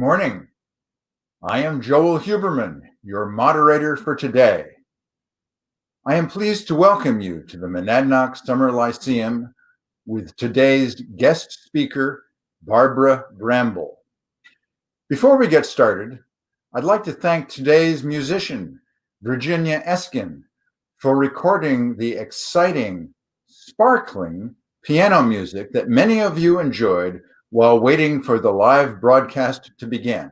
morning. I am Joel Huberman, your moderator for today. I am pleased to welcome you to the Monadnock Summer Lyceum with today's guest speaker, Barbara Bramble. Before we get started, I'd like to thank today's musician, Virginia Eskin, for recording the exciting, sparkling piano music that many of you enjoyed while waiting for the live broadcast to begin.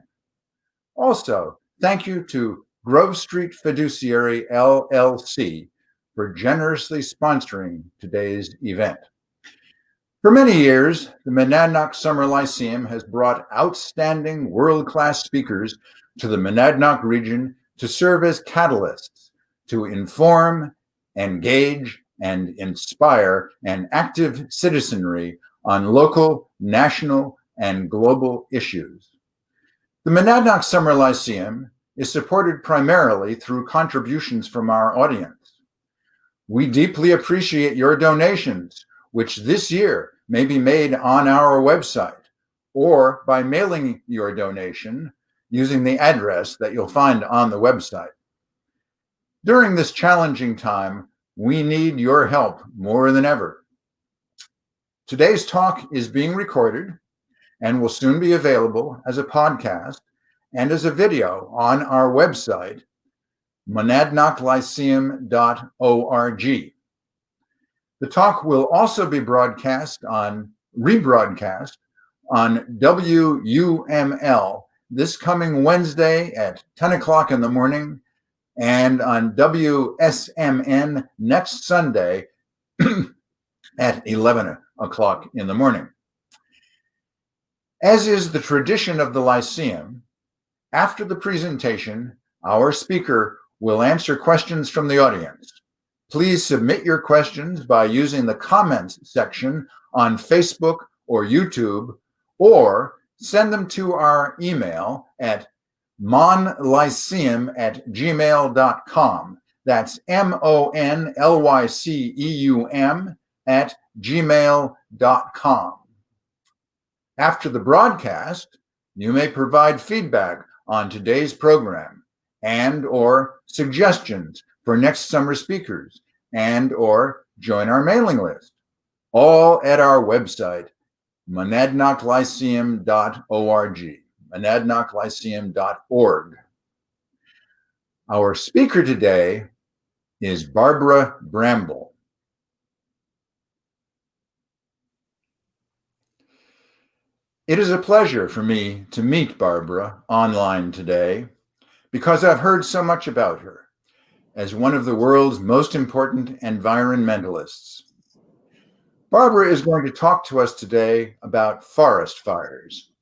Also, thank you to Grove Street Fiduciary LLC for generously sponsoring today's event. For many years, the Monadnock Summer Lyceum has brought outstanding world-class speakers to the Monadnock region to serve as catalysts to inform, engage, and inspire an active citizenry on local, national, and global issues. The Monadnock Summer Lyceum is supported primarily through contributions from our audience. We deeply appreciate your donations, which this year may be made on our website or by mailing your donation using the address that you'll find on the website. During this challenging time, we need your help more than ever. Today's talk is being recorded and will soon be available as a podcast and as a video on our website, monadnocklyceum.org. The talk will also be rebroadcast on WUML this coming Wednesday at 10 o'clock in the morning and on WSMN next Sunday at 11 o'clock in the morning. As is the tradition of the Lyceum, after the presentation, our speaker will answer questions from the audience. Please submit your questions by using the comments section on Facebook or YouTube, or send them to our email at monlyceum@gmail.com. That's monlyceum@gmail.com. After the broadcast, you may provide feedback on today's program and or suggestions for next summer speakers and or join our mailing list, all at our website, monadnocklyceum.org, monadnocklyceum.org. Our speaker today is Barbara Bramble. It is a pleasure for me to meet Barbara online today because I've heard so much about her as one of the world's most important environmentalists. Barbara is going to talk to us today about forest fires.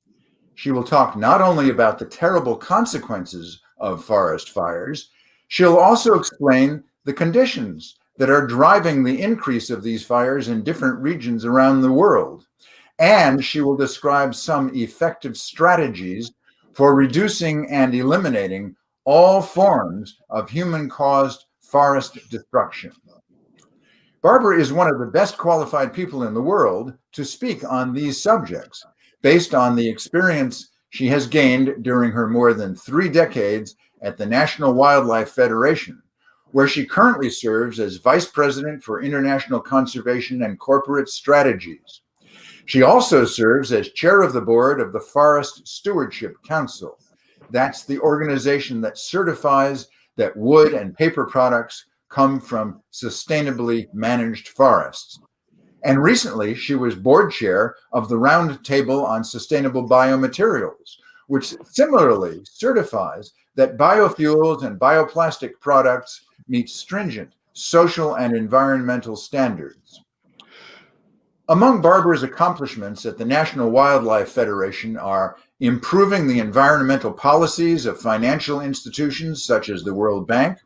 She will talk not only about the terrible consequences of forest fires, she'll also explain the conditions that are driving the increase of these fires in different regions around the world. And she will describe some effective strategies for reducing and eliminating all forms of human-caused forest destruction. Barbara is one of the best qualified people in the world to speak on these subjects, based on the experience she has gained during her more than 3 decades at the National Wildlife Federation, where she currently serves as Vice President for International Conservation and Corporate Strategies. She also serves as chair of the board of the Forest Stewardship Council. That's the organization that certifies that wood and paper products come from sustainably managed forests. And recently, she was board chair of the Roundtable on Sustainable Biomaterials, which similarly certifies that biofuels and bioplastic products meet stringent social and environmental standards. Among Barbara's accomplishments at the National Wildlife Federation are improving the environmental policies of financial institutions such as the World Bank,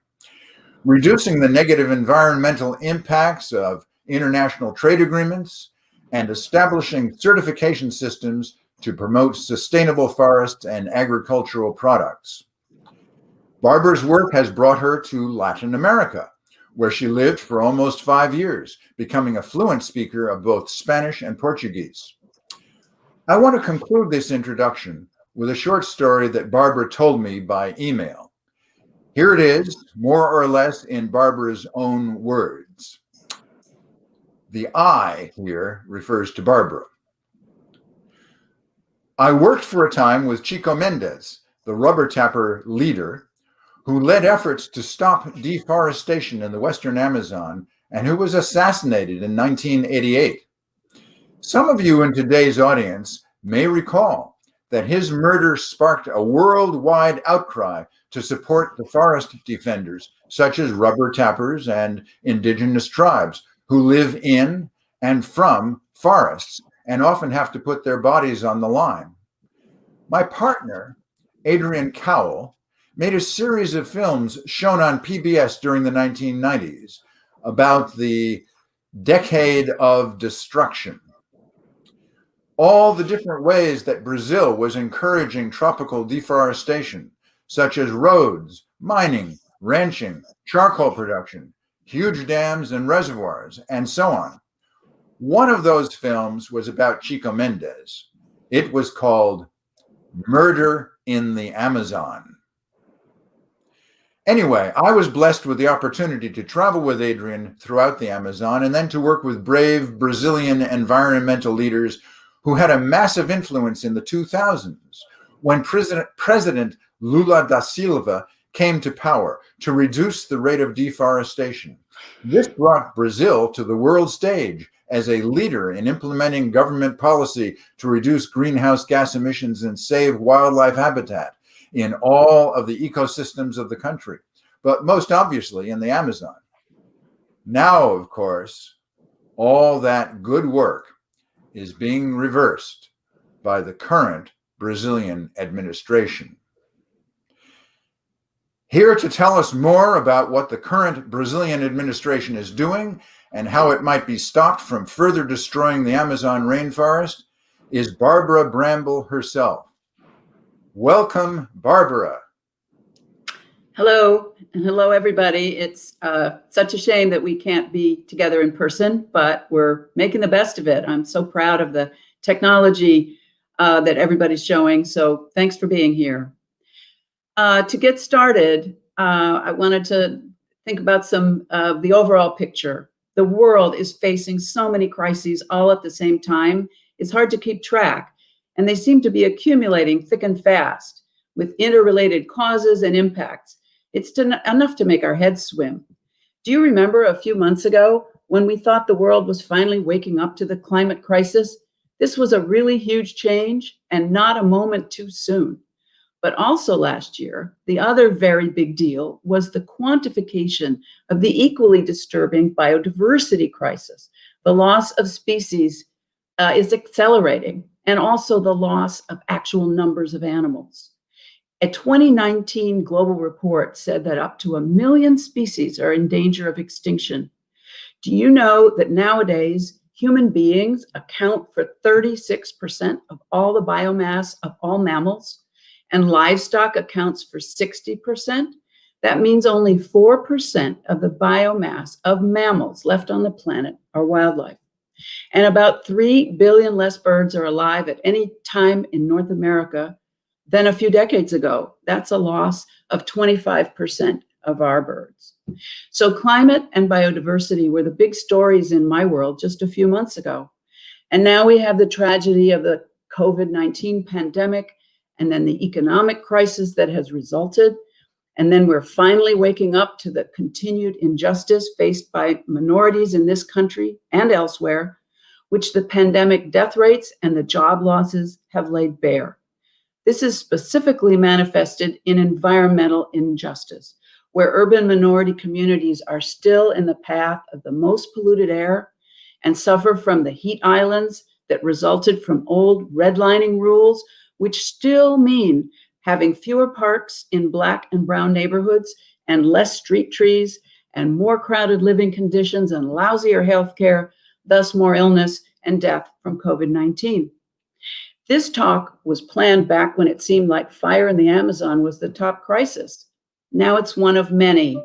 reducing the negative environmental impacts of international trade agreements, and establishing certification systems to promote sustainable forests and agricultural products. Barbara's work has brought her to Latin America, where she lived for almost 5 years, becoming a fluent speaker of both Spanish and Portuguese. I want to conclude this introduction with a short story that Barbara told me by email. Here it is, more or less in Barbara's own words. The I here refers to Barbara. I worked for a time with Chico Mendes, the rubber tapper leader, who led efforts to stop deforestation in the Western Amazon and who was assassinated in 1988. Some of you in today's audience may recall that his murder sparked a worldwide outcry to support the forest defenders, such as rubber tappers and indigenous tribes who live in and from forests and often have to put their bodies on the line. My partner, Adrian Cowell, made a series of films shown on PBS during the 1990s about the decade of destruction. All the different ways that Brazil was encouraging tropical deforestation, such as roads, mining, ranching, charcoal production, huge dams and reservoirs, and so on. One of those films was about Chico Mendes. It was called Murder in the Amazon. Anyway, I was blessed with the opportunity to travel with Adrian throughout the Amazon and then to work with brave Brazilian environmental leaders who had a massive influence in the 2000s when President Lula da Silva came to power to reduce the rate of deforestation. This brought Brazil to the world stage as a leader in implementing government policy to reduce greenhouse gas emissions and save wildlife habitat in all of the ecosystems of the country, but most obviously in the Amazon. Now, of course, all that good work is being reversed by the current Brazilian administration. Here to tell us more about what the current Brazilian administration is doing and how it might be stopped from further destroying the Amazon rainforest is Barbara Bramble herself. Welcome, Barbara. Hello, and hello, everybody. It's such a shame that we can't be together in person, but we're making the best of it. I'm so proud of the technology that everybody's showing, so thanks for being here. To get started, I wanted to think about some of the overall picture. The world is facing so many crises all at the same time. It's hard to keep track, and they seem to be accumulating thick and fast with interrelated causes and impacts. It's enough to make our heads swim. Do you remember a few months ago when we thought the world was finally waking up to the climate crisis? This was a really huge change and not a moment too soon. But also last year, the other very big deal was the quantification of the equally disturbing biodiversity crisis. The loss of species is accelerating, and also the loss of actual numbers of animals. A 2019 global report said that up to 1 million species are in danger of extinction. Do you know that nowadays human beings account for 36% of all the biomass of all mammals, and livestock accounts for 60%? That means only 4% of the biomass of mammals left on the planet are wildlife. And about 3 billion less birds are alive at any time in North America than a few decades ago. That's a loss of 25% of our birds. So climate and biodiversity were the big stories in my world just a few months ago. And now we have the tragedy of the COVID-19 pandemic, and then the economic crisis that has resulted. And then we're finally waking up to the continued injustice faced by minorities in this country and elsewhere, which the pandemic death rates and the job losses have laid bare. This is specifically manifested in environmental injustice, where urban minority communities are still in the path of the most polluted air and suffer from the heat islands that resulted from old redlining rules, which still mean having fewer parks in Black and brown neighborhoods and less street trees and more crowded living conditions and lousier healthcare, thus more illness and death from COVID-19. This talk was planned back when it seemed like fire in the Amazon was the top crisis. Now it's one of many.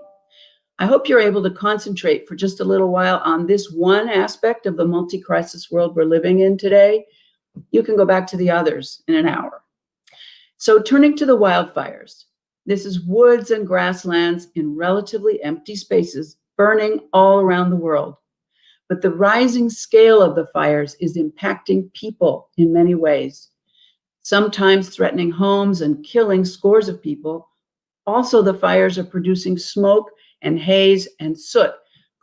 I hope you're able to concentrate for just a little while on this one aspect of the multi-crisis world we're living in today. You can go back to the others in an hour. So turning to the wildfires, this is woods and grasslands in relatively empty spaces burning all around the world. But the rising scale of the fires is impacting people in many ways, sometimes threatening homes and killing scores of people. Also, the fires are producing smoke and haze and soot,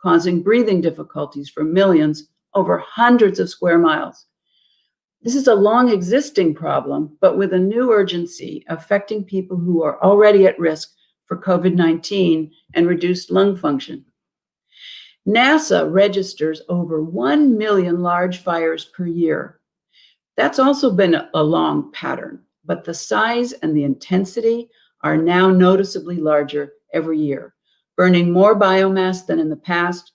causing breathing difficulties for millions over hundreds of square miles. This is a long existing problem, but with a new urgency affecting people who are already at risk for COVID-19 and reduced lung function. NASA registers over 1 million large fires per year. That's also been a long pattern, but the size and the intensity are now noticeably larger every year, burning more biomass than in the past,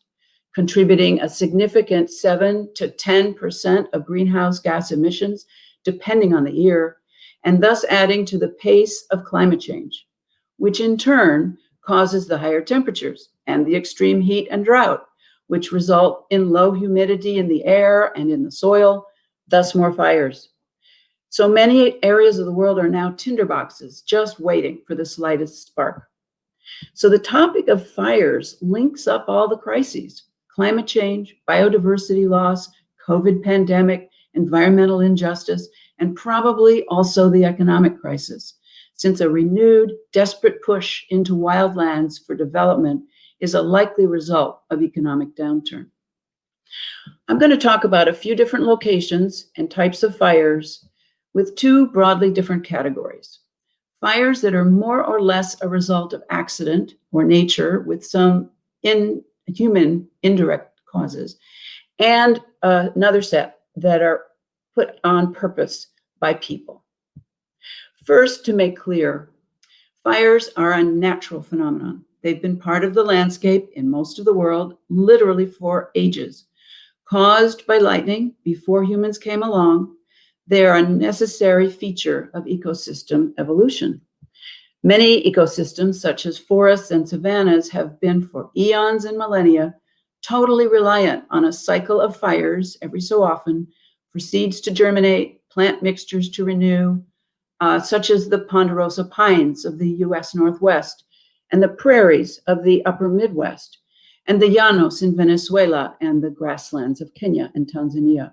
contributing a significant 7 to 10% of greenhouse gas emissions, depending on the year, and thus adding to the pace of climate change, which in turn causes the higher temperatures and the extreme heat and drought, which result in low humidity in the air and in the soil, thus more fires. So many areas of the world are now tinderboxes, just waiting for the slightest spark. So the topic of fires links up all the crises: climate change, biodiversity loss, COVID pandemic, environmental injustice, and probably also the economic crisis, since a renewed, desperate push into wildlands for development is a likely result of economic downturn. I'm going to talk about a few different locations and types of fires with two broadly different categories. Fires that are more or less a result of accident or nature with some human indirect causes, and another set that are put on purpose by people. First, to make clear, fires are a natural phenomenon. They've been part of the landscape in most of the world, literally for ages. Caused by lightning before humans came along, they are a necessary feature of ecosystem evolution. Many ecosystems, such as forests and savannas, have been for eons and millennia totally reliant on a cycle of fires every so often for seeds to germinate, plant mixtures to renew, such as the ponderosa pines of the US Northwest and the prairies of the upper Midwest, and the llanos in Venezuela and the grasslands of Kenya and Tanzania.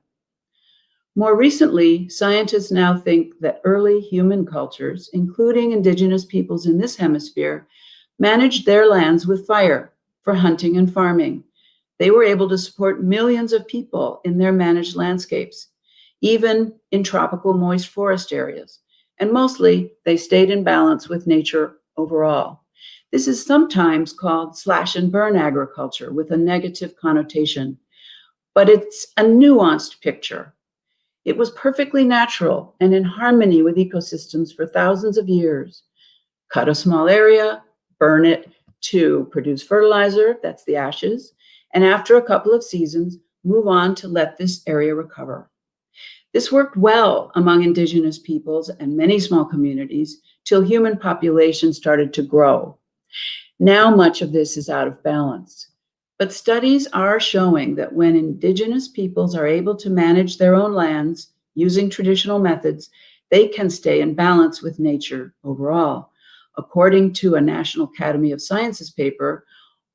More recently, scientists now think that early human cultures, including indigenous peoples in this hemisphere, managed their lands with fire for hunting and farming. They were able to support millions of people in their managed landscapes, even in tropical moist forest areas. And mostly, they stayed in balance with nature overall. This is sometimes called slash and burn agriculture with a negative connotation, but it's a nuanced picture. It was perfectly natural and in harmony with ecosystems for thousands of years. Cut a small area, burn it to produce fertilizer, that's the ashes, and after a couple of seasons, move on to let this area recover. This worked well among indigenous peoples and many small communities till human population started to grow. Now much of this is out of balance. But studies are showing that when indigenous peoples are able to manage their own lands using traditional methods, they can stay in balance with nature overall. According to a National Academy of Sciences paper,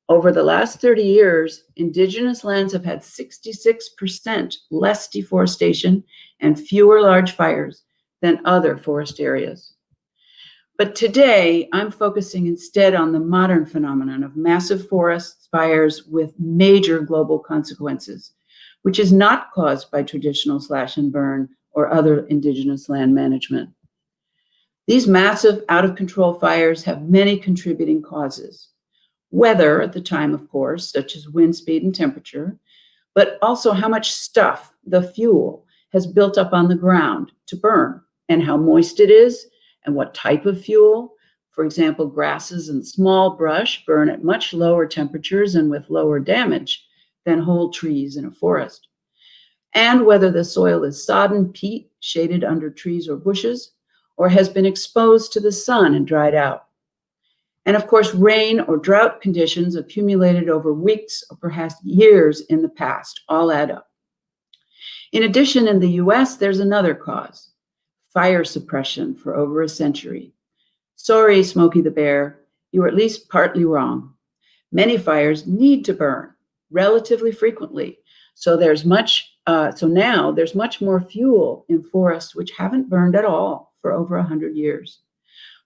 over the last 30 years, indigenous lands have had 66% less deforestation and fewer large fires than other forest areas. But today, I'm focusing instead on the modern phenomenon of massive forest fires with major global consequences, which is not caused by traditional slash and burn or other indigenous land management. These massive, out-of-control fires have many contributing causes. Weather at the time, of course, such as wind speed and temperature, but also how much stuff, the fuel, has built up on the ground to burn, and how moist it is, and what type of fuel. For example, grasses and small brush burn at much lower temperatures and with lower damage than whole trees in a forest. And whether the soil is sodden peat shaded under trees or bushes, or has been exposed to the sun and dried out. And of course, rain or drought conditions accumulated over weeks or perhaps years in the past all add up. In addition, in the US, there's another cause: fire suppression for over a century. Sorry, Smokey the Bear, you were at least partly wrong. Many fires need to burn relatively frequently, so now there's much more fuel in forests which haven't burned at all for over 100 years.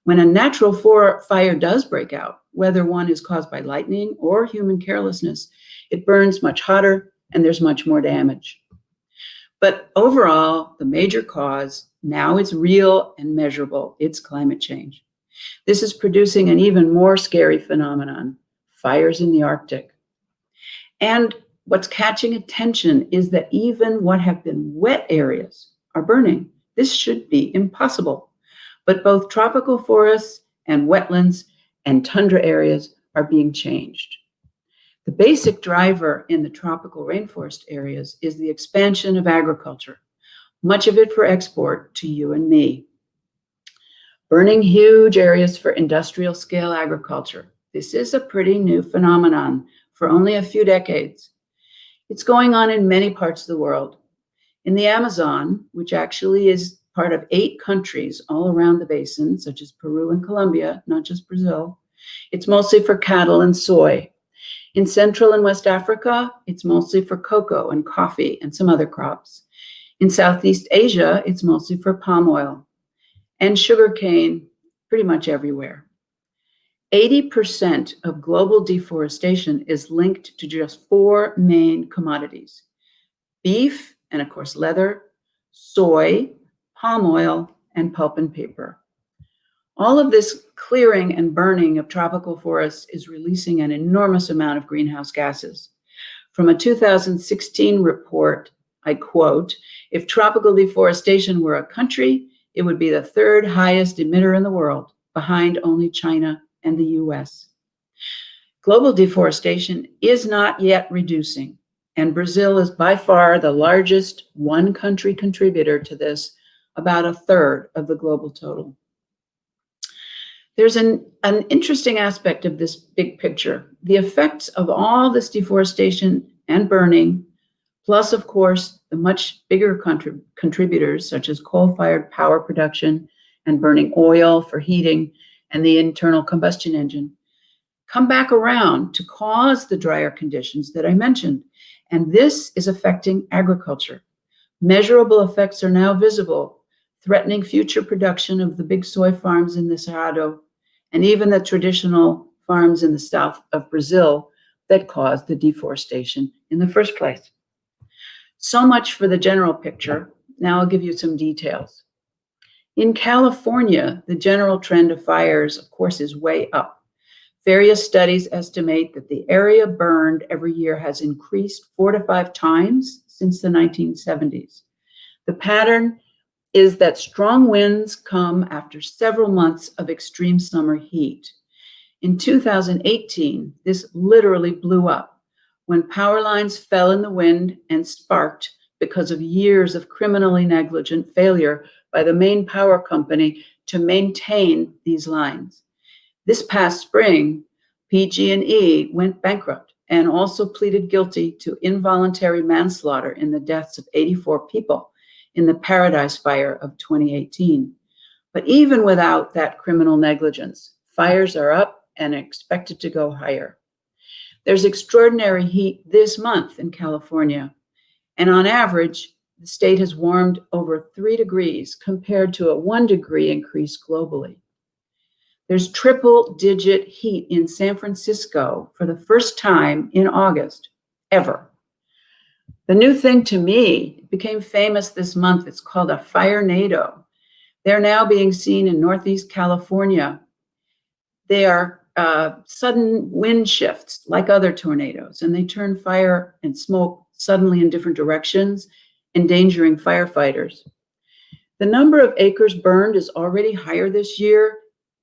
When a natural fire does break out, whether one is caused by lightning or human carelessness, it burns much hotter and there's much more damage. But overall, the major cause, now it's real and measurable, it's climate change. This is producing an even more scary phenomenon, fires in the Arctic. And what's catching attention is that even what have been wet areas are burning. This should be impossible. But both tropical forests and wetlands and tundra areas are being changed. The basic driver in the tropical rainforest areas is the expansion of agriculture, much of it for export to you and me. Burning huge areas for industrial scale agriculture. This is a pretty new phenomenon for only a few decades. It's going on in many parts of the world. In the Amazon, which actually is part of 8 countries all around the basin, such as Peru and Colombia, not just Brazil, it's mostly for cattle and soy. In Central and West Africa, it's mostly for cocoa and coffee and some other crops. In Southeast Asia, it's mostly for palm oil and sugarcane pretty much everywhere. 80% of global deforestation is linked to just 4 main commodities: beef, and of course leather, soy, palm oil, and pulp and paper. All of this clearing and burning of tropical forests is releasing an enormous amount of greenhouse gases. From a 2016 report, I quote, "If tropical deforestation were a country, it would be the 3rd highest emitter in the world, behind only China and the US." Global deforestation is not yet reducing, and Brazil is by far the largest one-country contributor to this, about 1/3 of the global total. There's an interesting aspect of this big picture. The effects of all this deforestation and burning, plus, of course, the much bigger contributors, such as coal-fired power production and burning oil for heating and the internal combustion engine, come back around to cause the drier conditions that I mentioned. And this is affecting agriculture. Measurable effects are now visible, threatening future production of the big soy farms in the Cerrado and even the traditional farms in the south of Brazil that caused the deforestation in the first place. So much for the general picture. Now I'll give you some details. In California, the general trend of fires, of course, is way up. Various studies estimate that the area burned every year has increased 4 to 5 times since the 1970s. The pattern is that strong winds come after several months of extreme summer heat. In 2018, this literally blew up when power lines fell in the wind and sparked because of years of criminally negligent failure by the main power company to maintain these lines. This past spring, PG&E went bankrupt and also pleaded guilty to involuntary manslaughter in the deaths of 84 people in the Paradise Fire of 2018. But even without that criminal negligence, fires are up and expected to go higher. There's extraordinary heat this month in California, and on average, the state has warmed over 3 degrees compared to a 1 degree increase globally. There's triple-digit heat in San Francisco for the first time in August, ever. The new thing to me became famous this month. It's called a fire Nato. They're now being seen in Northeast California. They are sudden wind shifts like other tornadoes, and they turn fire and smoke suddenly in different directions, endangering firefighters. The number of acres burned is already higher this year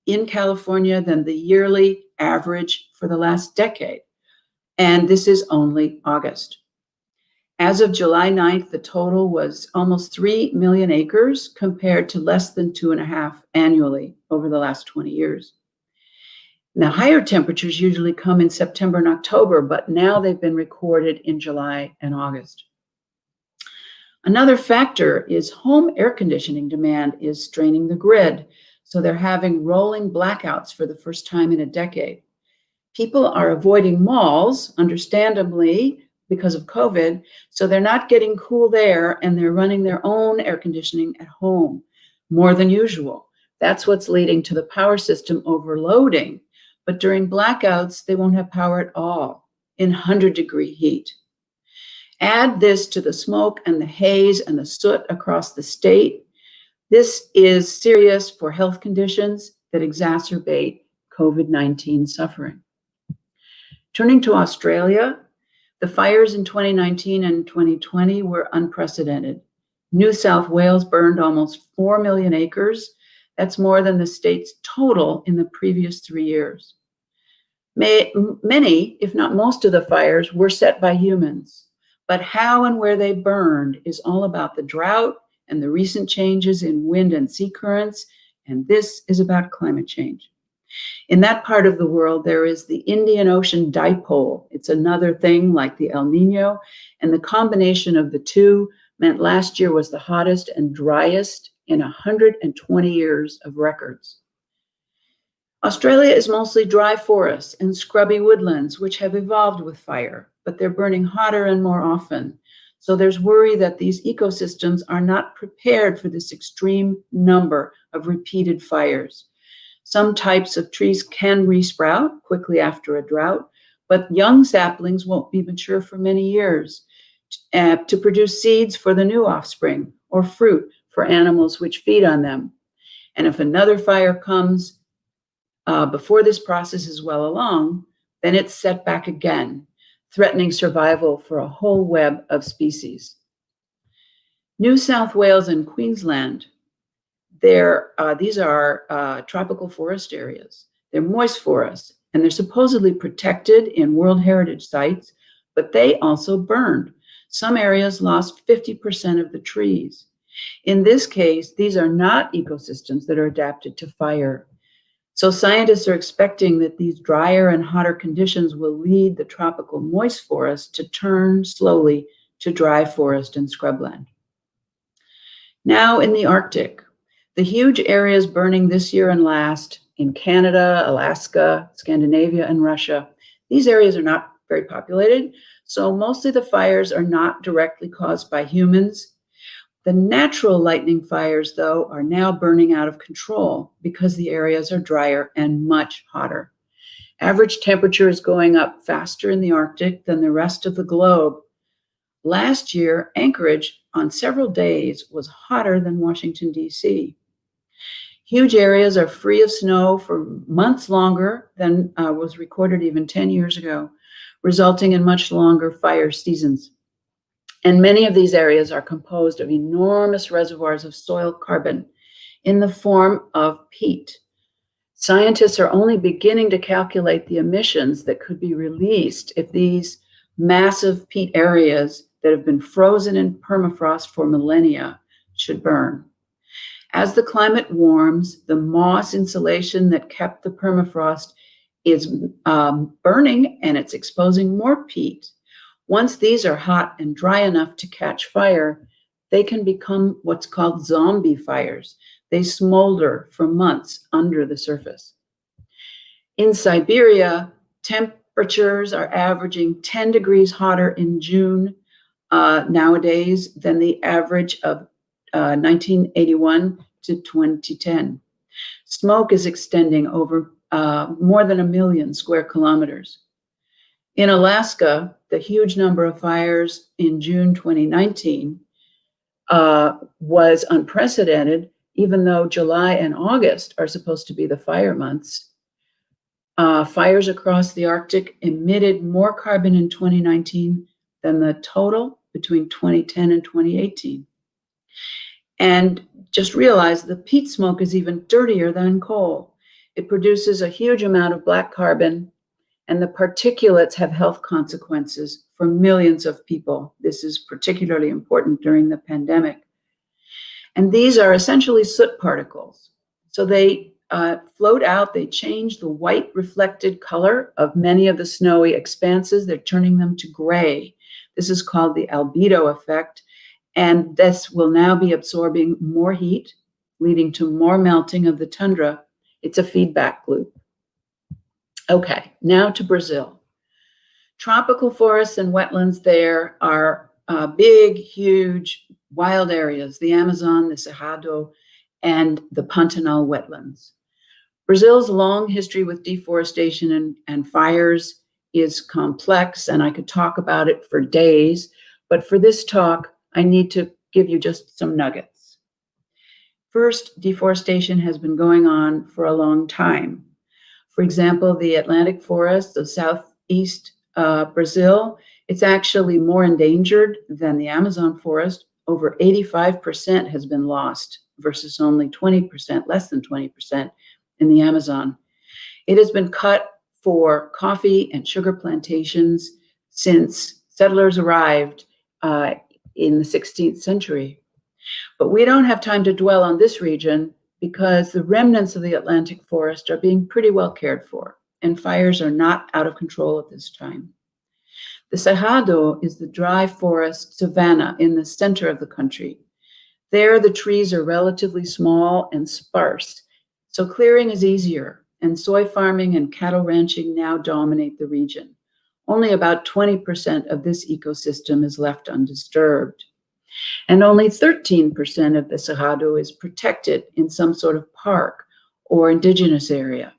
in California than the yearly average for the last decade. And this is only August. As of July 9th, the total was almost 3 million acres compared to less than 2.5 annually over the last 20 years. Now, higher temperatures usually come in September and October, but now they've been recorded in July and August. Another factor is home air conditioning demand is straining the grid. So they're having rolling blackouts for the first time in a decade. People are avoiding malls, understandably, because of COVID. So they're not getting cool air and they're running their own air conditioning at home more than usual. That's what's leading to the power system overloading. But during blackouts, they won't have power at all in 100-degree heat. Add this to the smoke and the haze and the soot across the state. This is serious for health conditions that exacerbate COVID-19 suffering. Turning to Australia, the fires in 2019 and 2020 were unprecedented. New South Wales burned almost 4 million acres. That's more than the state's total in the previous 3 years. Many, if not most of the fires were set by humans, but how and where they burned is all about the drought and the recent changes in wind and sea currents, and this is about climate change. In that part of the world, there is the Indian Ocean dipole. It's another thing like the El Nino, and the combination of the two meant last year was the hottest and driest in 120 years of records. Australia is mostly dry forests and scrubby woodlands, which have evolved with fire, but they're burning hotter and more often. So there's worry that these ecosystems are not prepared for this extreme number of repeated fires. Some types of trees can resprout quickly after a drought, but young saplings won't be mature for many years to produce seeds for the new offspring or fruit for animals which feed on them. And if another fire comes before this process is well along, then it's set back again, threatening survival for a whole web of species. New South Wales and Queensland, these are tropical forest areas. They're moist forests, and they're supposedly protected in World Heritage sites, but they also burned. Some areas lost 50% of the trees. In this case, these are not ecosystems that are adapted to fire. So scientists are expecting that these drier and hotter conditions will lead the tropical moist forest to turn slowly to dry forest and scrubland. Now in the Arctic, the huge areas burning this year and last in Canada, Alaska, Scandinavia, and Russia, these areas are not very populated, so mostly the fires are not directly caused by humans. The natural lightning fires, though, are now burning out of control because the areas are drier and much hotter. Average temperature is going up faster in the Arctic than the rest of the globe. Last year, Anchorage on several days was hotter than Washington, D.C. Huge areas are free of snow for months longer than was recorded even 10 years ago, resulting in much longer fire seasons. And many of these areas are composed of enormous reservoirs of soil carbon in the form of peat. Scientists are only beginning to calculate the emissions that could be released if these massive peat areas that have been frozen in permafrost for millennia should burn. As the climate warms, the moss insulation that kept the permafrost is burning, and it's exposing more peat. Once these are hot and dry enough to catch fire, they can become what's called zombie fires. They smolder for months under the surface. In Siberia, temperatures are averaging 10 degrees hotter in June nowadays than the average of 1981 to 2010. Smoke is extending over more than 1 million square kilometers. In Alaska, the huge number of fires in June 2019 was unprecedented, even though July and August are supposed to be the fire months. Fires across the Arctic emitted more carbon in 2019 than the total between 2010 and 2018. And just realize the peat smoke is even dirtier than coal. It produces a huge amount of black carbon, and the particulates have health consequences for millions of people. This is particularly important during the pandemic. And these are essentially soot particles. So they float out, they change the white reflected color of many of the snowy expanses. They're turning them to gray. This is called the albedo effect. And this will now be absorbing more heat, leading to more melting of the tundra. It's a feedback loop. Okay, now to Brazil. Tropical forests and wetlands there are big, huge, wild areas, the Amazon, the Cerrado, and the Pontanal Wetlands. Brazil's long history with deforestation and fires is complex, and I could talk about it for days, but for this talk, I need to give you just some nuggets. First, deforestation has been going on for a long time. For example, the Atlantic forests of southeast Brazil, it's actually more endangered than the Amazon forest. Over 85% has been lost versus only 20%, less than 20% in the Amazon. It has been cut for coffee and sugar plantations since settlers arrived in the 16th century. But we don't have time to dwell on this region because the remnants of the Atlantic forest are being pretty well cared for, and fires are not out of control at this time. The Cerrado is the dry forest savanna in the center of the country. There, the trees are relatively small and sparse, so clearing is easier, and soy farming and cattle ranching now dominate the region. Only about 20% of this ecosystem is left undisturbed. And only 13% of the Cerrado is protected in some sort of park or indigenous area,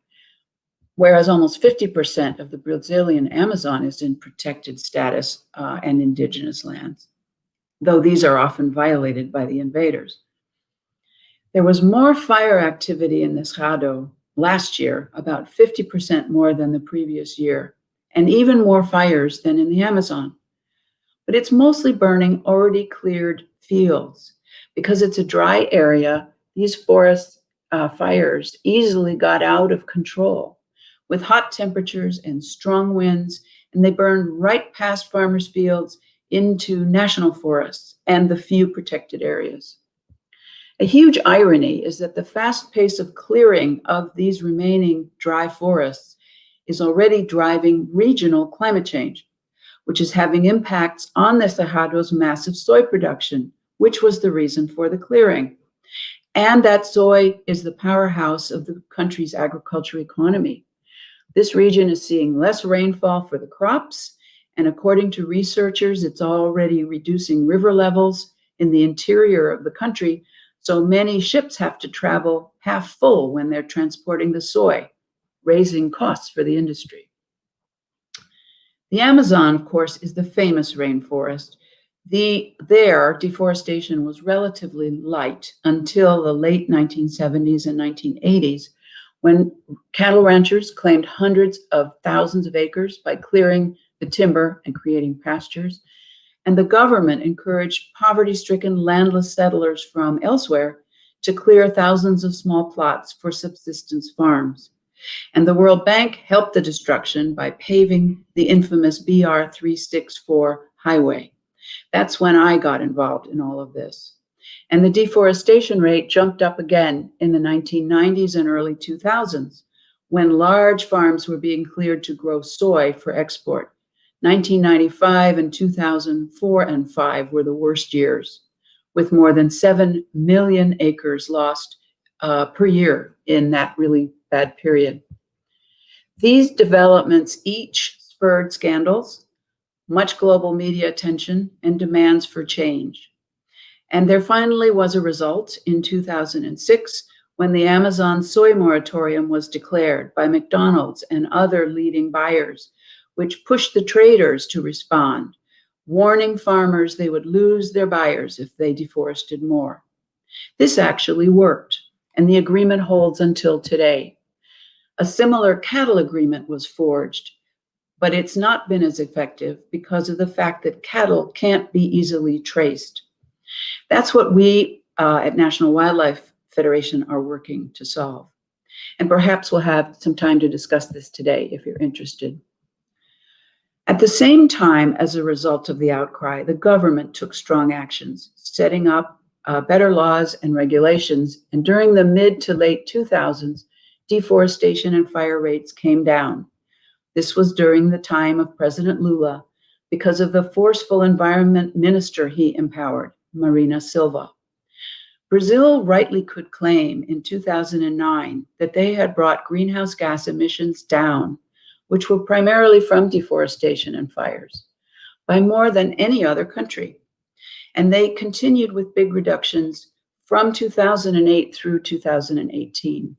whereas almost 50% of the Brazilian Amazon is in protected status and indigenous lands, though these are often violated by the invaders. There was more fire activity in the Cerrado last year, about 50% more than the previous year, and even more fires than in the Amazon. But it's mostly burning already cleared fields. Because it's a dry area, these forest fires easily got out of control with hot temperatures and strong winds, and they burned right past farmers' fields into national forests and the few protected areas. A huge irony is that the fast pace of clearing of these remaining dry forests is already driving regional climate change, which is having impacts on the Cerrado's massive soy production, which was the reason for the clearing. And that soy is the powerhouse of the country's agriculture economy. This region is seeing less rainfall for the crops, and according to researchers, it's already reducing river levels in the interior of the country, so many ships have to travel half full when they're transporting the soy, raising costs for the industry. The Amazon, of course, is the famous rainforest. There, deforestation was relatively light until the late 1970s and 1980s, when cattle ranchers claimed hundreds of thousands of acres by clearing the timber and creating pastures. And the government encouraged poverty-stricken landless settlers from elsewhere to clear thousands of small plots for subsistence farms. And the World Bank helped the destruction by paving the infamous BR 364 highway. That's when I got involved in all of this. And the deforestation rate jumped up again in the 1990s and early 2000s, when large farms were being cleared to grow soy for export. 1995 and 2004 and 5 were the worst years, with more than 7 million acres lost per year in that really bad period. These developments each spurred scandals, much global media attention, and demands for change. And there finally was a result in 2006 when the Amazon soy moratorium was declared by McDonald's and other leading buyers, which pushed the traders to respond, warning farmers they would lose their buyers if they deforested more. This actually worked, and the agreement holds until today. A similar cattle agreement was forged, but it's not been as effective because of the fact that cattle can't be easily traced. That's what we at National Wildlife Federation are working to solve. And perhaps we'll have some time to discuss this today if you're interested. At the same time, as a result of the outcry, the government took strong actions, setting up better laws and regulations. And during the mid to late 2000s, deforestation and fire rates came down. This was during the time of President Lula because of the forceful environment minister he empowered. Marina Silva. Brazil rightly could claim in 2009 that they had brought greenhouse gas emissions down, which were primarily from deforestation and fires, by more than any other country. And they continued with big reductions from 2008 through 2018.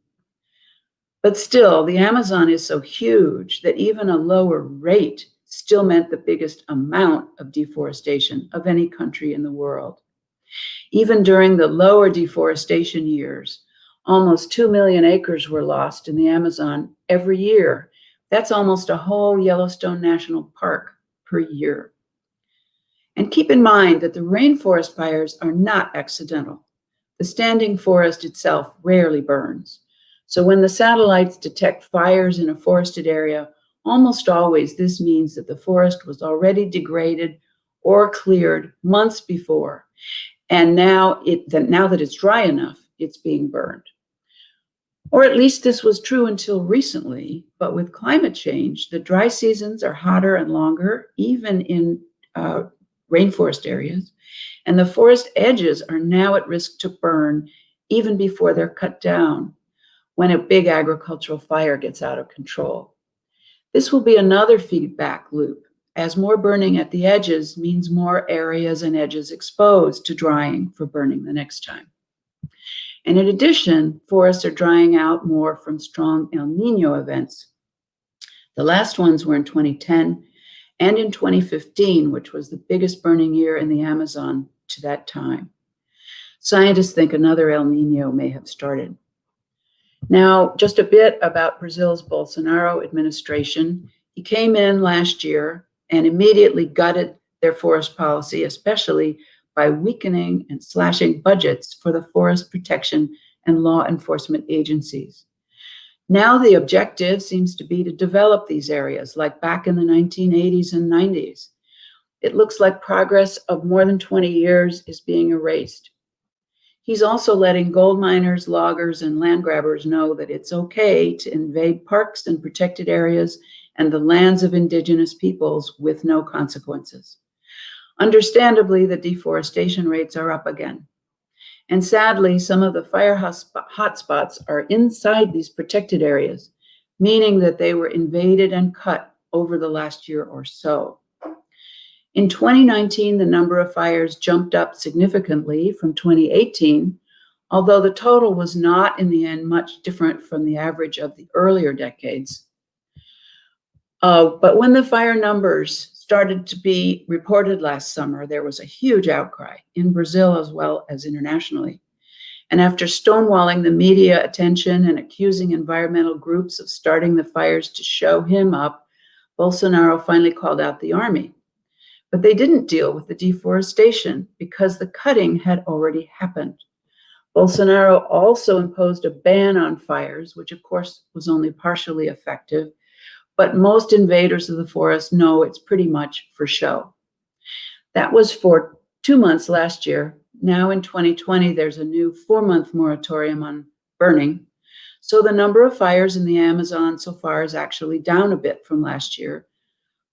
But still, the Amazon is so huge that even a lower rate still meant the biggest amount of deforestation of any country in the world. Even during the lower deforestation years, almost 2 million acres were lost in the Amazon every year. That's almost a whole Yellowstone National Park per year. And keep in mind that the rainforest fires are not accidental. The standing forest itself rarely burns. So when the satellites detect fires in a forested area, almost always this means that the forest was already degraded or cleared months before. And now that it's dry enough, it's being burned. Or at least this was true until recently, but with climate change, the dry seasons are hotter and longer, even in rainforest areas, and the forest edges are now at risk to burn even before they're cut down when a big agricultural fire gets out of control. This will be another feedback loop, as more burning at the edges means more areas and edges exposed to drying for burning the next time. And in addition, forests are drying out more from strong El Nino events. The last ones were in 2010 and in 2015, which was the biggest burning year in the Amazon to that time. Scientists think another El Nino may have started. Now, just a bit about Brazil's Bolsonaro administration. He came in last year and immediately gutted their forest policy, especially by weakening and slashing budgets for the forest protection and law enforcement agencies. Now the objective seems to be to develop these areas like back in the 1980s and 90s. It looks like progress of more than 20 years is being erased. He's also letting gold miners, loggers, and land grabbers know that it's okay to invade parks and protected areas and the lands of indigenous peoples with no consequences. Understandably, the deforestation rates are up again. And sadly, some of the fire hotspots are inside these protected areas, meaning that they were invaded and cut over the last year or so. In 2019, the number of fires jumped up significantly from 2018, although the total was not in the end much different from the average of the earlier decades. But when the fire numbers started to be reported last summer, there was a huge outcry in Brazil as well as internationally. And after stonewalling the media attention and accusing environmental groups of starting the fires to show him up, Bolsonaro finally called out the army. But they didn't deal with the deforestation because the cutting had already happened. Bolsonaro also imposed a ban on fires, which of course was only partially effective, but most invaders of the forest know it's pretty much for show. That was for 2 months last year. Now in 2020, there's a new 4-month moratorium on burning. So the number of fires in the Amazon so far is actually down a bit from last year.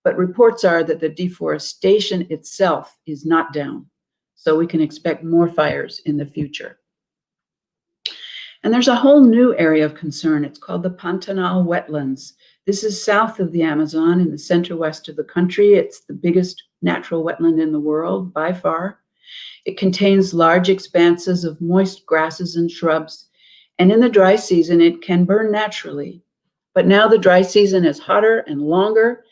But reports are that the deforestation itself is not down. So we can expect more fires in the future. And there's a whole new area of concern. It's called the Pontanal Wetlands. This is south of the Amazon in the center-west of the country. It's the biggest natural wetland in the world by far. It contains large expanses of moist grasses and shrubs. And in the dry season, it can burn naturally. But now the dry season is hotter and longer.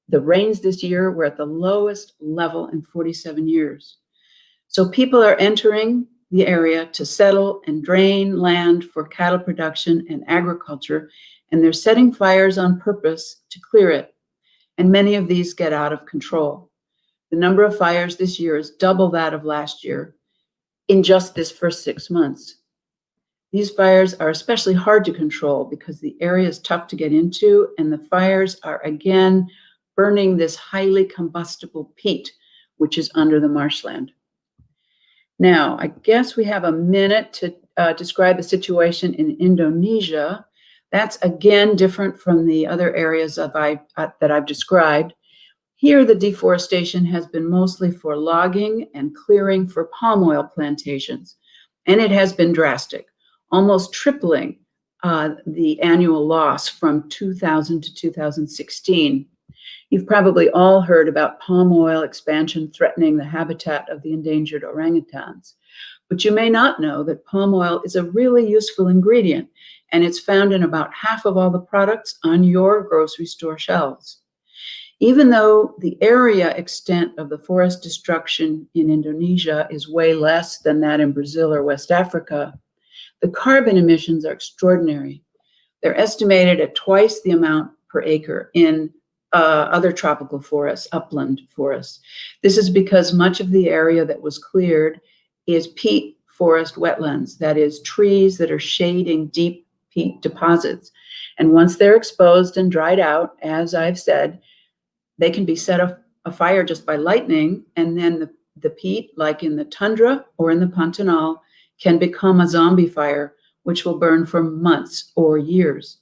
The rains this year were at the lowest level in 47 years. So people are entering the area to settle and drain land for cattle production and agriculture, and they're setting fires on purpose to clear it. And many of these get out of control. The number of fires this year is double that of last year in just this first 6 months. These fires are especially hard to control because the area is tough to get into, and the fires are again burning this highly combustible peat, which is under the marshland. Now, I guess we have a minute to describe the situation in Indonesia. That's again different from the other areas that I've described. Here, the deforestation has been mostly for logging and clearing for palm oil plantations, and it has been drastic, almost tripling the annual loss from 2000 to 2016. You've probably all heard about palm oil expansion threatening the habitat of the endangered orangutans. But you may not know that palm oil is a really useful ingredient, and it's found in about half of all the products on your grocery store shelves. Even though the area extent of the forest destruction in Indonesia is way less than that in Brazil or West Africa, the carbon emissions are extraordinary. They're estimated at twice the amount per acre in other tropical forests, upland forests. This is because much of the area that was cleared is peat forest wetlands, that is, trees that are shading deep peat deposits. And once they're exposed and dried out, as I've said, they can be set afire just by lightning, and then the peat, like in the tundra or in the Pontanal, can become a zombie fire, which will burn for months or years.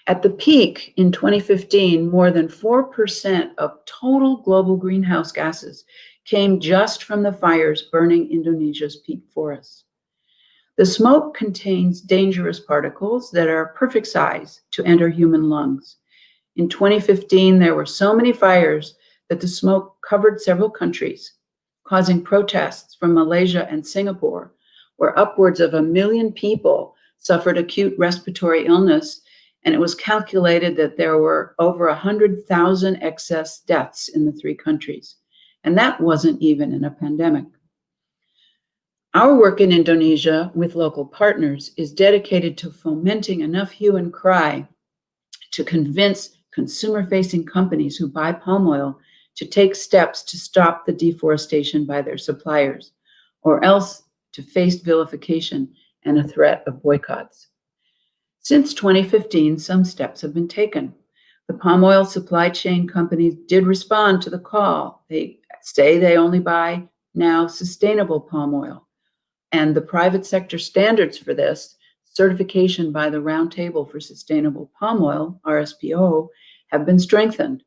At the peak in 2015, more than 4% of total global greenhouse gases came just from the fires burning Indonesia's peat forests. The smoke contains dangerous particles that are perfect size to enter human lungs. In 2015, there were so many fires that the smoke covered several countries, causing protests from Malaysia and Singapore, where upwards of 1 million people suffered acute respiratory illness, and it was calculated that there were over 100,000 excess deaths in the three countries. And that wasn't even in a pandemic. Our work in Indonesia with local partners is dedicated to fomenting enough hue and cry to convince consumer-facing companies who buy palm oil to take steps to stop the deforestation by their suppliers, or else to face vilification and a threat of boycotts. Since 2015, some steps have been taken. The palm oil supply chain companies did respond to the call. They say they only buy now sustainable palm oil. And the private sector standards for this, certification by the Roundtable for Sustainable Palm Oil, RSPO, have been strengthened.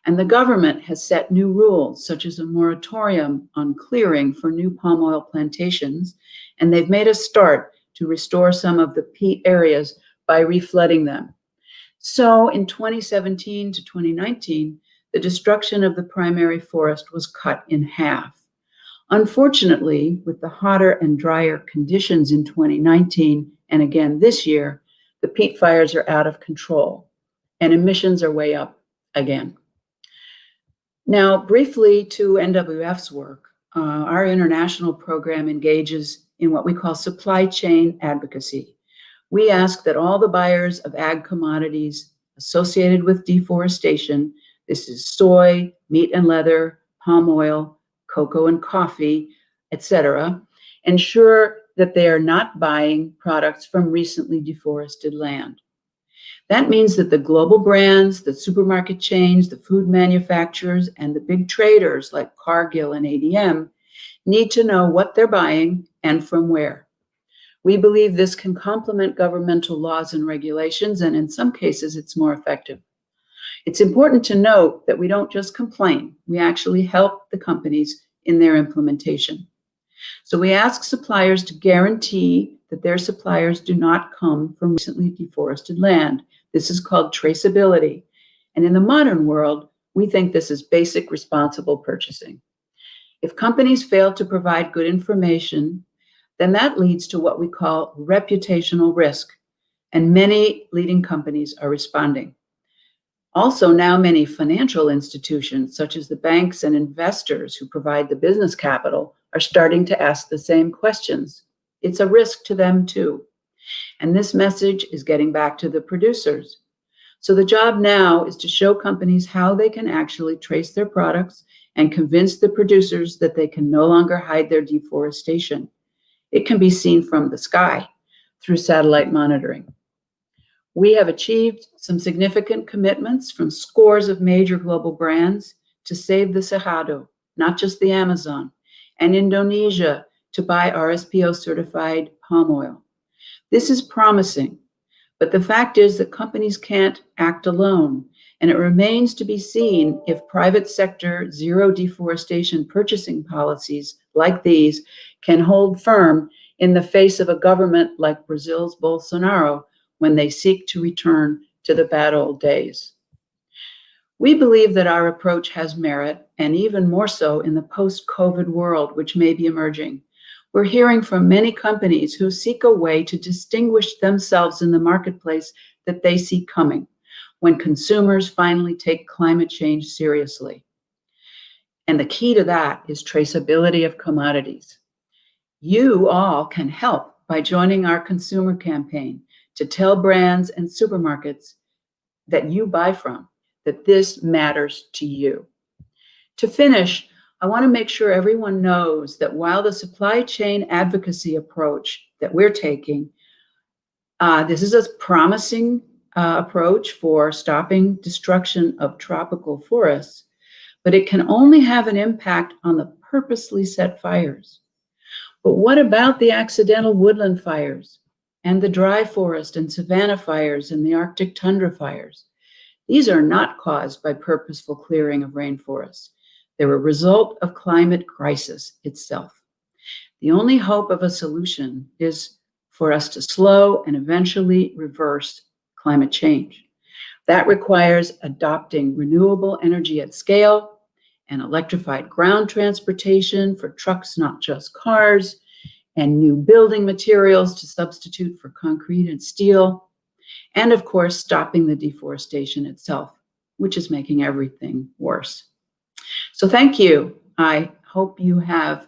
And the government has set new rules, such as a moratorium on clearing for new palm oil plantations, and they've made a start to restore some of the peat areas by reflooding them. So in 2017 to 2019, the destruction of the primary forest was cut in half. Unfortunately, with the hotter and drier conditions in 2019 and again this year, the peat fires are out of control and emissions are way up again. Now, briefly to NWF's work, our international program engages in what we call supply chain advocacy. We ask that all the buyers of ag commodities associated with deforestation, this is soy, meat and leather, palm oil, cocoa and coffee, etc., ensure that they are not buying products from recently deforested land. That means that the global brands, the supermarket chains, the food manufacturers, and the big traders like Cargill and ADM need to know what they're buying and from where. We believe this can complement governmental laws and regulations, and in some cases, it's more effective. It's important to note that we don't just complain, we actually help the companies in their implementation. So we ask suppliers to guarantee that their suppliers do not come from recently deforested land. This is called traceability. And in the modern world, we think this is basic responsible purchasing. If companies fail to provide good information, then that leads to what we call reputational risk. And many leading companies are responding. Also, now many financial institutions, such as the banks and investors who provide the business capital, are starting to ask the same questions. It's a risk to them too. And this message is getting back to the producers. So the job now is to show companies how they can actually trace their products and convince the producers that they can no longer hide their deforestation. It can be seen from the sky through satellite monitoring. We have achieved some significant commitments from scores of major global brands to save the Cerrado, not just the Amazon, and Indonesia to buy RSPO certified palm oil. This is promising, but the fact is that companies can't act alone. And it remains to be seen if private sector zero deforestation purchasing policies like these can hold firm in the face of a government like Brazil's Bolsonaro when they seek to return to the bad old days. We believe that our approach has merit, and even more so in the post-COVID world, which may be emerging. We're hearing from many companies who seek a way to distinguish themselves in the marketplace that they see coming when consumers finally take climate change seriously. And the key to that is traceability of commodities. You all can help by joining our consumer campaign to tell brands and supermarkets that you buy from that this matters to you. To finish, I want to make sure everyone knows that while the supply chain advocacy approach that we're taking, this is a promising approach for stopping destruction of tropical forests, but it can only have an impact on the purposely set fires. But what about the accidental woodland fires and the dry forest and savanna fires and the Arctic tundra fires? These are not caused by purposeful clearing of rainforests. They're a result of climate crisis itself. The only hope of a solution is for us to slow and eventually reverse climate change. That requires adopting renewable energy at scale and electrified ground transportation for trucks, not just cars, and new building materials to substitute for concrete and steel. And of course, stopping the deforestation itself, which is making everything worse. So thank you. I hope you have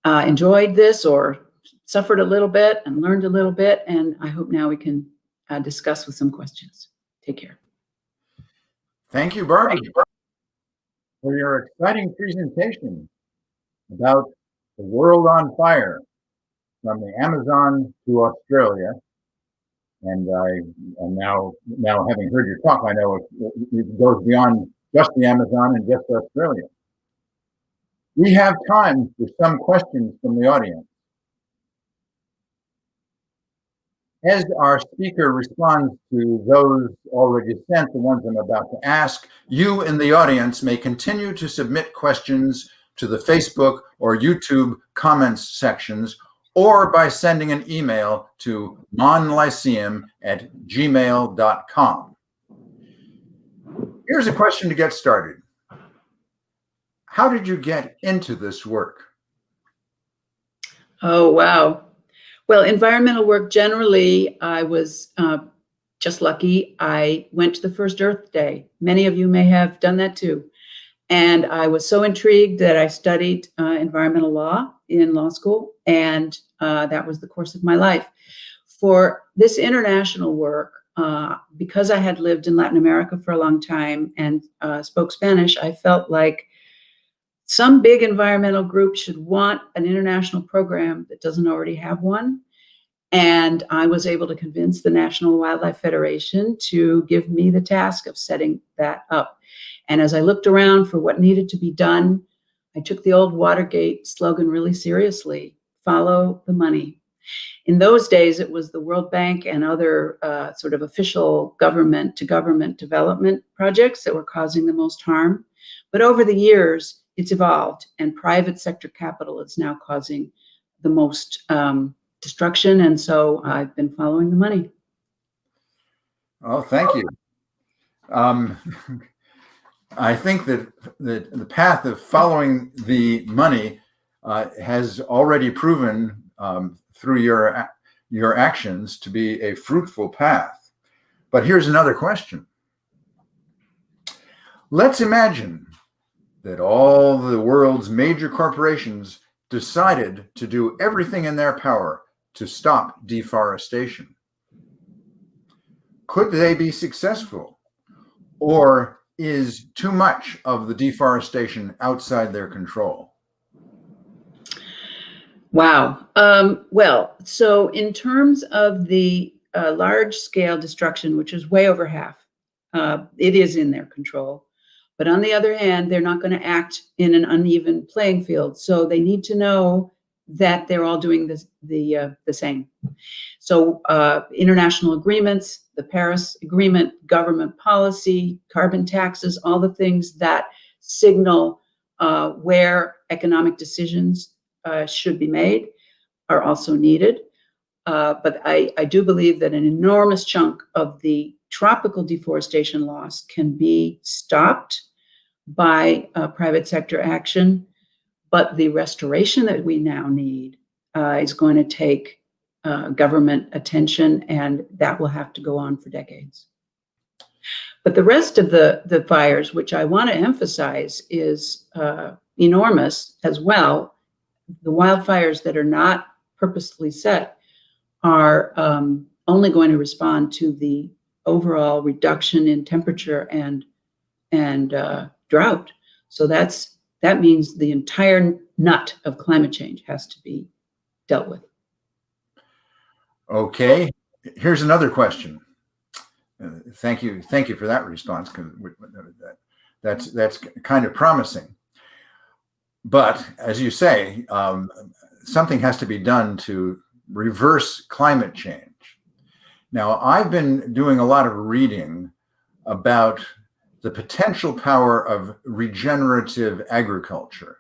enjoyed this or suffered a little bit and learned a little bit. And I hope now we can discuss with some questions. Take care. Thank you, Barbara, for your exciting presentation about the world on fire from the Amazon to Australia. And now having heard your talk, I know it goes beyond just the Amazon and just Australia. We have time for some questions from the audience. As our speaker responds to those already sent, the ones I'm about to ask, you in the audience may continue to submit questions to the Facebook or YouTube comments sections, or by sending an email to monlyceum@gmail.com. Here's a question to get started. How did you get into this work? Oh, wow. Well, environmental work generally, I was just lucky. I went to the first Earth Day. Many of you may have done that too. And I was so intrigued that I studied environmental law in law school, and that was the course of my life. For this international work, because I had lived in Latin America for a long time and spoke Spanish, I felt like some big environmental group should want an international program that doesn't already have one. And I was able to convince the National Wildlife Federation to give me the task of setting that up. And as I looked around for what needed to be done, I took the old Watergate slogan really seriously: follow the money. In those days, it was the World Bank and other sort of official government-to-government development projects that were causing the most harm. But over the years, it's evolved, and private sector capital is now causing the most destruction. And so I've been following the money. Oh, thank you. I think that the path of following the money has already proven through your actions to be a fruitful path. But here's another question. Let's imagine that all the world's major corporations decided to do everything in their power to stop deforestation. Could they be successful? Or is too much of the deforestation outside their control? Wow. Well, so in terms of the large-scale destruction, which is way over half, it is in their control. But on the other hand, they're not going to act in an uneven playing field. So they need to know that they're all doing the same. So international agreements, the Paris Agreement, government policy, carbon taxes, all the things that signal where economic decisions should be made are also needed. But I do believe that an enormous chunk of the tropical deforestation loss can be stopped by private sector action. But the restoration that we now need is going to take government attention, and that will have to go on for decades. But the rest of the fires, which I want to emphasize, is enormous as well. The wildfires that are not purposely set are only going to respond to the overall reduction in temperature and drought. So that means the entire nut of climate change has to be dealt with. Okay, here's another question. Thank you for that response, because that's kind of promising. But as you say, something has to be done to reverse climate change. Now, I've been doing a lot of reading about the potential power of regenerative agriculture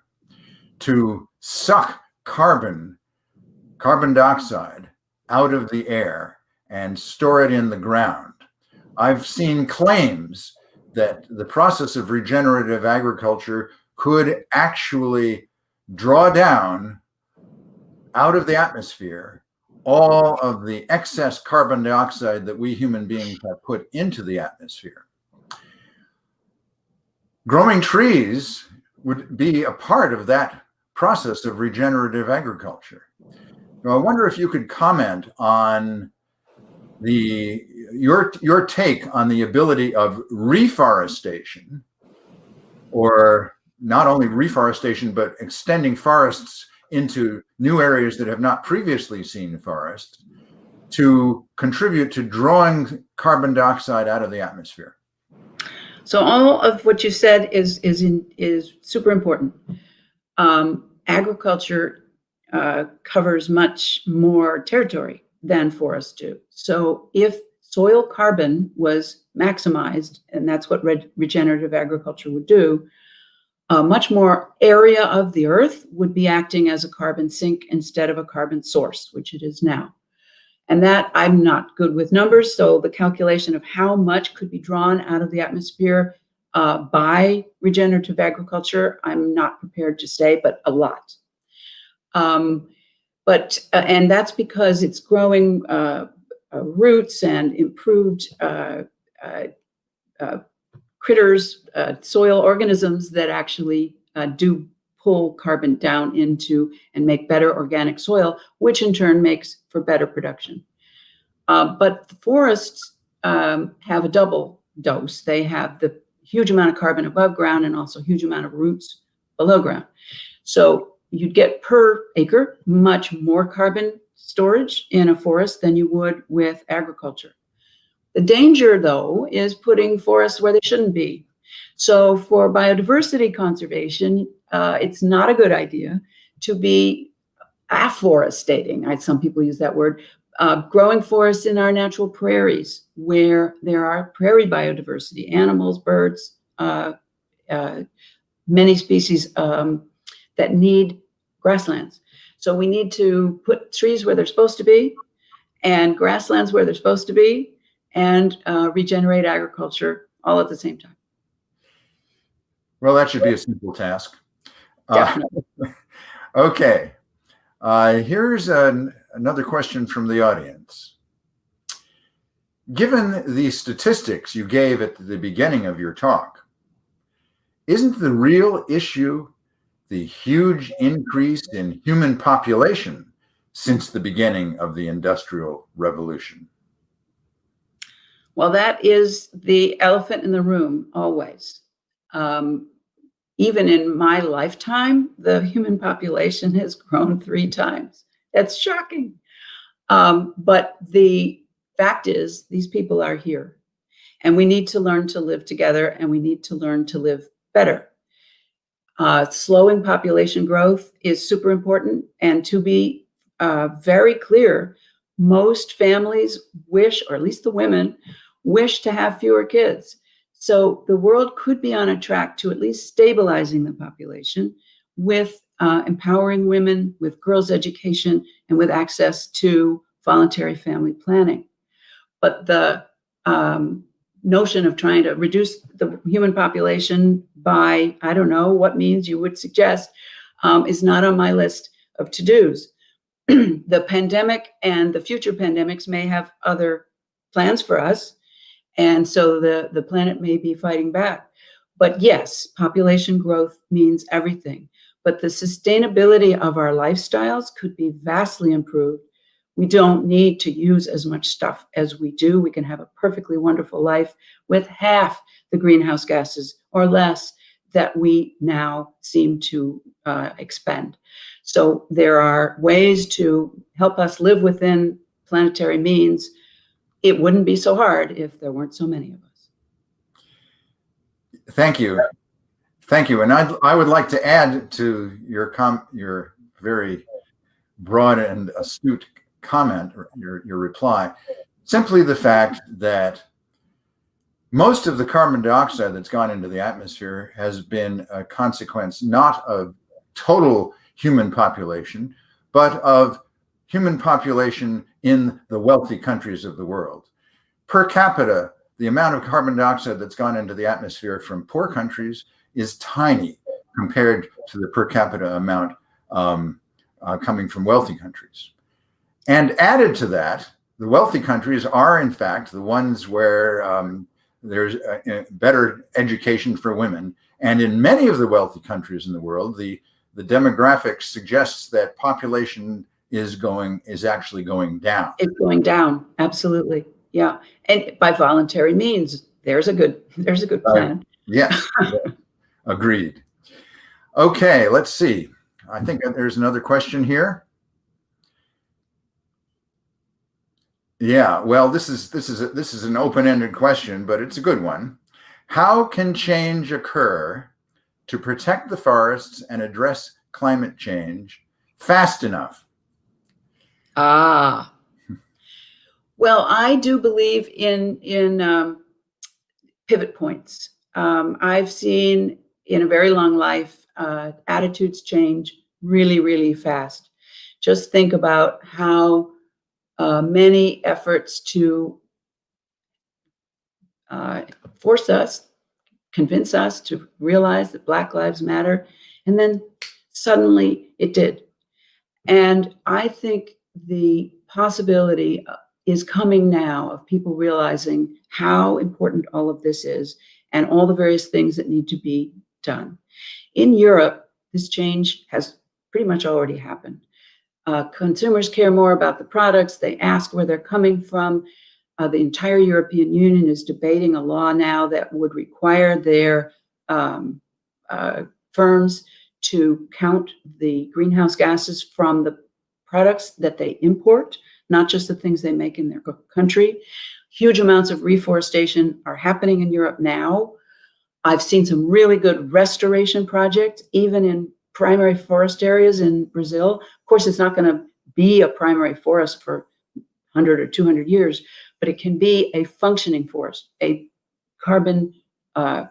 to suck carbon dioxide out of the air and store it in the ground. I've seen claims that the process of regenerative agriculture could actually draw down out of the atmosphere all of the excess carbon dioxide that we human beings have put into the atmosphere. Growing trees would be a part of that process of regenerative agriculture. Now, I wonder if you could comment on your take on the ability of reforestation, or not only reforestation, but extending forests into new areas that have not previously seen forests, to contribute to drawing carbon dioxide out of the atmosphere. So all of what you said is super important. Agriculture covers much more territory than forests do. So if soil carbon was maximized, and that's what regenerative agriculture would do, much more area of the earth would be acting as a carbon sink instead of a carbon source, which it is now. And that, I'm not good with numbers, so the calculation of how much could be drawn out of the atmosphere by regenerative agriculture, I'm not prepared to say, but a lot. And that's because it's growing roots and improved critters, soil organisms that actually do pull carbon down into and make better organic soil, which in turn makes for better production. But the forests have a double dose. They have the huge amount of carbon above ground and also huge amount of roots below ground. So you'd get per acre much more carbon storage in a forest than you would with agriculture. The danger, though, is putting forests where they shouldn't be. So for biodiversity conservation, it's not a good idea to be afforestating. Some people use that word. Growing forests in our natural prairies, where there are prairie biodiversity, animals, birds, many species that need grasslands. So we need to put trees where they're supposed to be and grasslands where they're supposed to be, and regenerate agriculture all at the same time. Well, that should be a simple task. Definitely. Okay. Here's another question from the audience. Given the statistics you gave at the beginning of your talk, isn't the real issue the huge increase in human population since the beginning of the Industrial Revolution? Well, that is the elephant in the room always. Even in my lifetime, the human population has grown 3 times. That's shocking. But the fact is, these people are here, and we need to learn to live together, and we need to learn to live better. Slowing population growth is super important, and to be very clear, most families wish, or at least the women, wish to have fewer kids. So the world could be on a track to at least stabilizing the population with empowering women, with girls' education, and with access to voluntary family planning. But the notion of trying to reduce the human population by, I don't know what means you would suggest, is not on my list of to-dos. The pandemic and the future pandemics may have other plans for us. And so the planet may be fighting back. But yes, population growth means everything. But the sustainability of our lifestyles could be vastly improved. We don't need to use as much stuff as we do. We can have a perfectly wonderful life with half the greenhouse gases or less that we now seem to expend. So there are ways to help us live within planetary means. It wouldn't be so hard if there weren't so many of us. Thank you. Thank you. And I would like to add to your very broad and astute comment, your reply, simply the fact that most of the carbon dioxide that's gone into the atmosphere has been a consequence not of total human population, but of human population in the wealthy countries of the world. Per capita, the amount of carbon dioxide that's gone into the atmosphere from poor countries is tiny compared to the per capita amount coming from wealthy countries. And added to that, the wealthy countries are, in fact, the ones where there's better education for women. And in many of the wealthy countries in the world, the demographics suggests that population is actually going down. It's going down, absolutely. Yeah, and by voluntary means, there's a good plan. Yes, agreed. Okay, let's see. I think there's another question here. Yeah, well, this is an open-ended question, but it's a good one. How can change occur to protect the forests and address climate change fast enough? Well, I do believe in pivot points. I've seen in a very long life attitudes change really, really fast. Just think about how many efforts to convince us to realize that Black Lives Matter, and then suddenly it did. And I think the possibility is coming now of people realizing how important all of this is and all the various things that need to be done. In Europe, this change has pretty much already happened. Consumers care more about the products. They ask where they're coming from. The entire European Union is debating a law now that would require their firms to count the greenhouse gases from the products that they import, not just the things they make in their country. Huge amounts of reforestation are happening in Europe now. I've seen some really good restoration projects, even in primary forest areas in Brazil. Of course, it's not going to be a primary forest for 100 or 200 years, but it can be a functioning forest, a carbon, a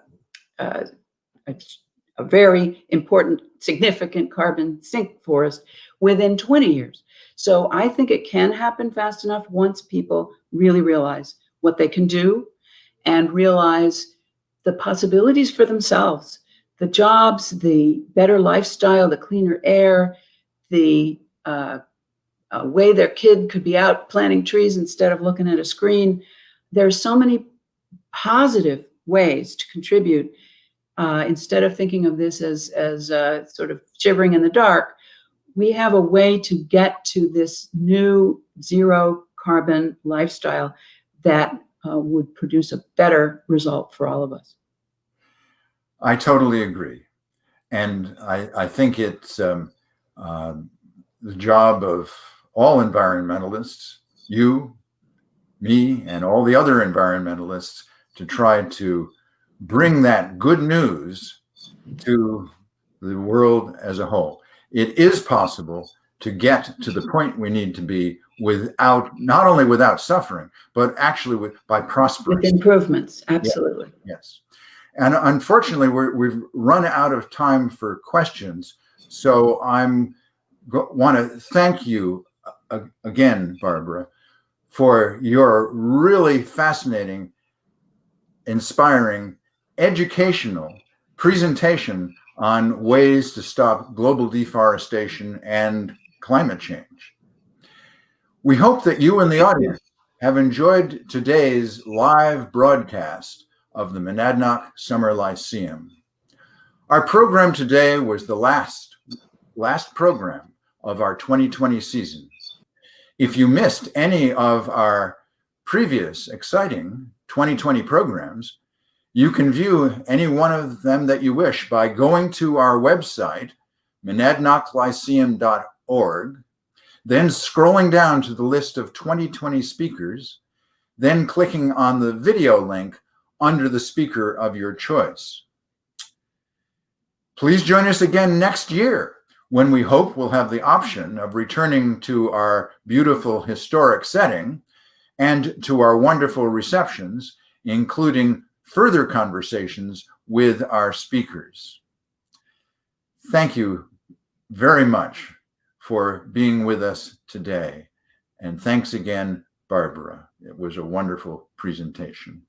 very important, significant carbon sink forest within 20 years. So I think it can happen fast enough once people really realize what they can do and realize the possibilities for themselves, the jobs, the better lifestyle, the cleaner air, the way their kid could be out planting trees instead of looking at a screen. There's so many positive ways to contribute instead of thinking of this as sort of shivering in the dark. We have a way to get to this new zero carbon lifestyle that would produce a better result for all of us. I totally agree. And I think it's the job of all environmentalists, you, me, and all the other environmentalists, to try to bring that good news to the world as a whole. It is possible to get to the point we need to be without, not only without suffering, but actually by prospering. With improvements, absolutely. Yes. And unfortunately, we've run out of time for questions. So want to thank you again, Barbara, for your really fascinating, inspiring, educational presentation on ways to stop global deforestation and climate change. We hope that you and the audience have enjoyed today's live broadcast of the Monadnock Summer Lyceum. Our program today was the last program of our 2020 season. If you missed any of our previous exciting 2020 programs, you can view any one of them that you wish by going to our website, monadnocklyceum.org, then scrolling down to the list of 2020 speakers, then clicking on the video link under the speaker of your choice. Please join us again next year, when we hope we'll have the option of returning to our beautiful historic setting and to our wonderful receptions, including further conversations with our speakers. Thank you very much for being with us today. And thanks again, Barbara. It was a wonderful presentation.